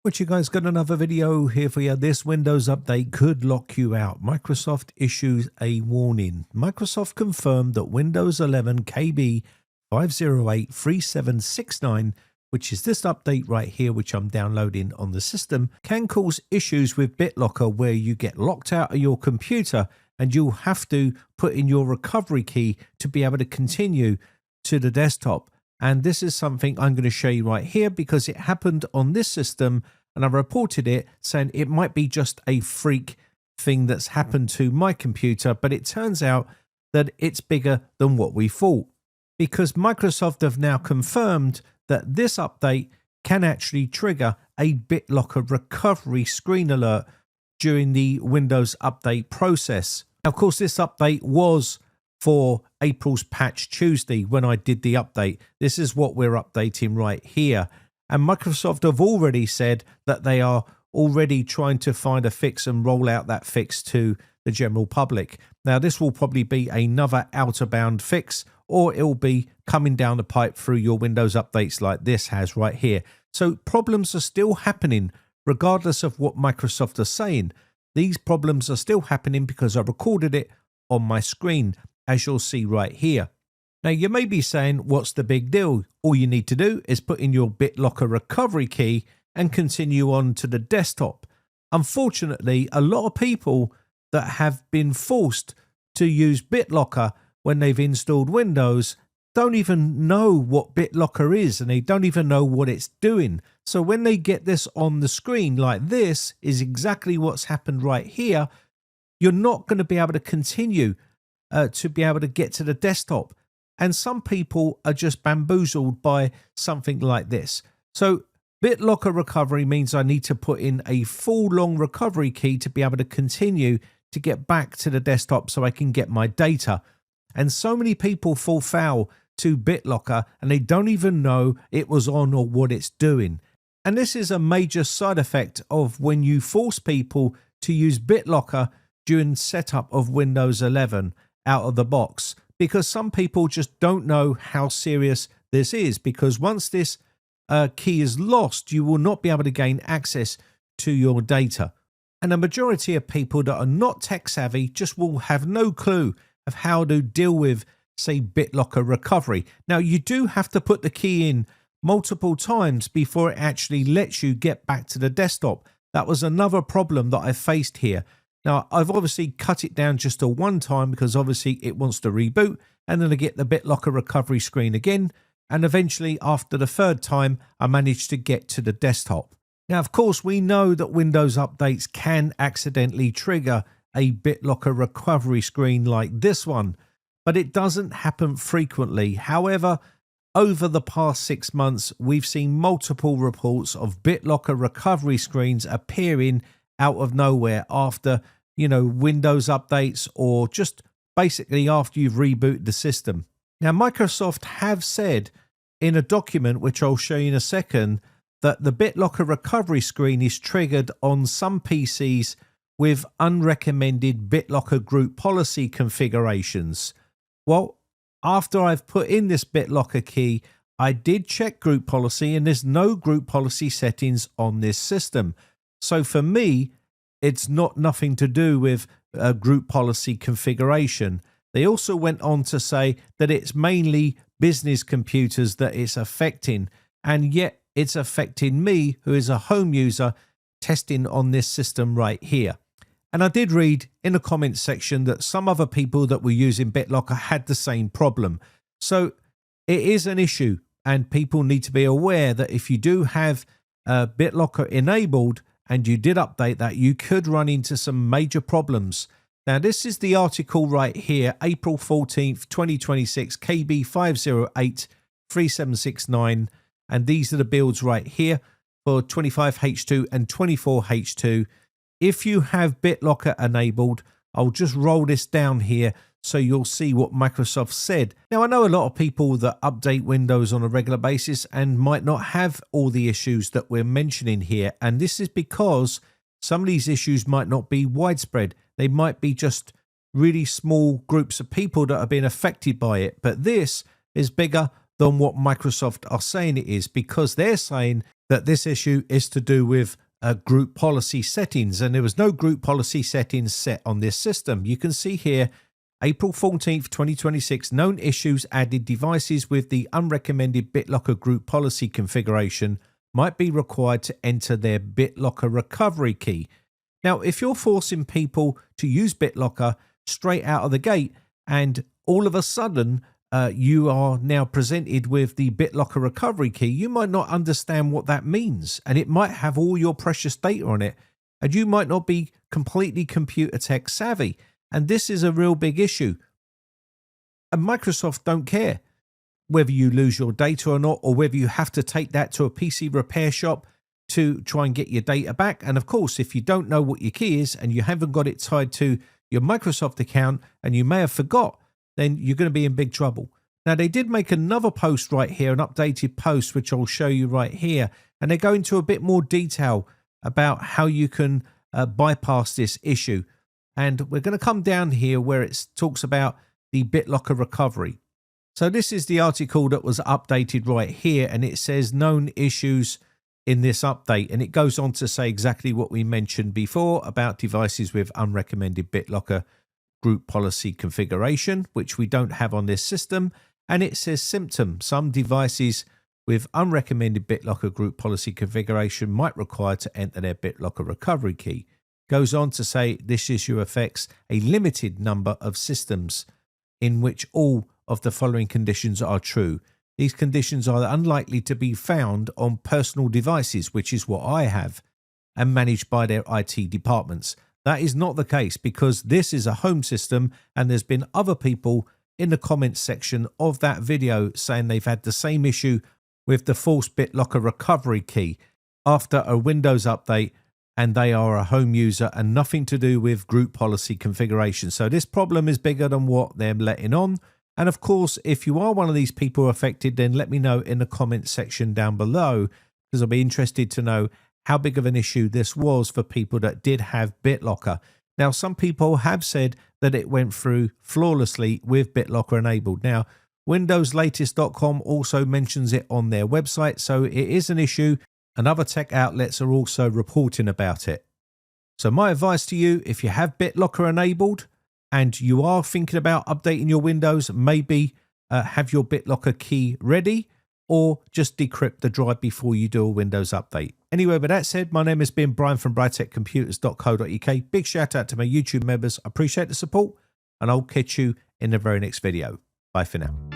What you guys, got another video here for you. This Windows update could lock you out. Microsoft issues a warning. Microsoft confirmed that Windows 11 KB 5083769, which is this update right here, which I'm downloading on the system, can cause issues with BitLocker where you get locked out of your computer and you'll have to put in your recovery key to be able to continue to the desktop. And this is something I'm going to show you right here because it happened on this system and I reported it saying it might be just a freak thing that's happened to my computer, but it turns out that it's bigger than what we thought, because Microsoft have now confirmed that this update can actually trigger a BitLocker recovery screen alert during the Windows update process. Now, of course, this update was for April's Patch Tuesday when I did the update. This is what we're updating right here. And Microsoft have already said that they are already trying to find a fix and roll out that fix to the general public. Now, this will probably be another out-of-bound fix, or it'll be coming down the pipe through your Windows updates like this has right here. So problems are still happening regardless of what Microsoft are saying. These problems are still happening because I recorded it on my screen, as you'll see right here. Now, you may be saying, what's the big deal? All you need to do is put in your BitLocker recovery key and continue on to the desktop. Unfortunately, a lot of people that have been forced to use BitLocker when they've installed Windows don't even know what BitLocker is, and they don't even know what it's doing. So when they get this on the screen like this is exactly what's happened right here, you're not going to be able to continue to be able to get to the desktop. And some people are just bamboozled by something like this. So BitLocker recovery means I need to put in a full long recovery key to be able to continue to get back to the desktop so I can get my data. And so many people fall foul to BitLocker and they don't even know it was on or what it's doing. And this is a major side effect of when you force people to use BitLocker during setup of Windows 11 out of the box, because some people just don't know how serious this is, because once this key is lost, you will not be able to gain access to your data. And a majority of people that are not tech savvy just will have no clue of how to deal with, say, BitLocker recovery. Now, you do have to put the key in multiple times before it actually lets you get back to the desktop. That was another problem that I faced here. Now, I've obviously cut it down just to one time because obviously it wants to reboot, and then I get the BitLocker recovery screen again. And eventually, after the third time, I managed to get to the desktop. Now, of course, we know that Windows updates can accidentally trigger a BitLocker recovery screen like this one, but it doesn't happen frequently. However, over the past 6 months, we've seen multiple reports of BitLocker recovery screens appearing out of nowhere after, Windows updates, or just basically after you've rebooted the system. Now, Microsoft have said in a document, which I'll show you in a second, that the BitLocker recovery screen is triggered on some PCs with unrecommended BitLocker group policy configurations. Well, after I've put in this BitLocker key, I did check group policy and there's no group policy settings on this system. So for me, it's nothing to do with a group policy configuration. They also went on to say that it's mainly business computers that it's affecting, and yet it's affecting me, who is a home user, testing on this system right here. And I did read in the comments section that some other people that were using BitLocker had the same problem. So it is an issue, and people need to be aware that if you do have BitLocker enabled and you did update that, you could run into some major problems. Now, this is the article right here, April 14th, 2026, KB 5083769. And these are the builds right here for 25H2 and 24H2. If you have BitLocker enabled, I'll just roll this down here so you'll see what Microsoft said. Now, I know a lot of people that update Windows on a regular basis and might not have all the issues that we're mentioning here. And this is because some of these issues might not be widespread. They might be just really small groups of people that are being affected by it. But this is bigger than what Microsoft are saying it is, because they're saying that this issue is to do with group policy settings, and there was no group policy settings set on this system. You can see here, April 14th, 2026, known issues added: devices with the unrecommended BitLocker group policy configuration might be required to enter their BitLocker recovery key. Now, if you're forcing people to use BitLocker straight out of the gate, and all of a sudden you are now presented with the BitLocker recovery key, you might not understand what that means, and it might have all your precious data on it, and you might not be completely computer tech savvy, and this is a real big issue. And Microsoft don't care whether you lose your data or not, or whether you have to take that to a PC repair shop to try and get your data back. And of course, if you don't know what your key is and you haven't got it tied to your Microsoft account and you may have forgot, then you're going to be in big trouble. Now, they did make another post right here, an updated post, which I'll show you right here. And they go into a bit more detail about how you can bypass this issue. And we're going to come down here where it talks about the BitLocker recovery. So this is the article that was updated right here, and it says known issues in this update, and it goes on to say exactly what we mentioned before about devices with unrecommended BitLocker group policy configuration, which we don't have on this system. And it says symptom: some devices with unrecommended BitLocker group policy configuration might require to enter their BitLocker recovery key. Goes on to say this issue affects a limited number of systems in which all of the following conditions are true. These conditions are unlikely to be found on personal devices, which is what I have, and managed by their IT departments. That is not the case, because this is a home system, and there's been other people in the comments section of that video saying they've had the same issue with the false BitLocker recovery key after a Windows update, and they are a home user and nothing to do with group policy configuration. So this problem is bigger than what they're letting on. And of course, if you are one of these people affected, then let me know in the comments section down below, because I'll be interested to know how big of an issue this was for people that did have BitLocker. Now, some people have said that it went through flawlessly with BitLocker enabled. Now, WindowsLatest.com also mentions it on their website, so it is an issue, and other tech outlets are also reporting about it. So my advice to you, if you have BitLocker enabled and you are thinking about updating your Windows, maybe have your BitLocker key ready, or just decrypt the drive before you do a Windows update. Anyway, with that said, my name has been Brian from briteccomputers.co.uk. Big shout out to my YouTube members. I appreciate the support, and I'll catch you in the very next video. Bye for now.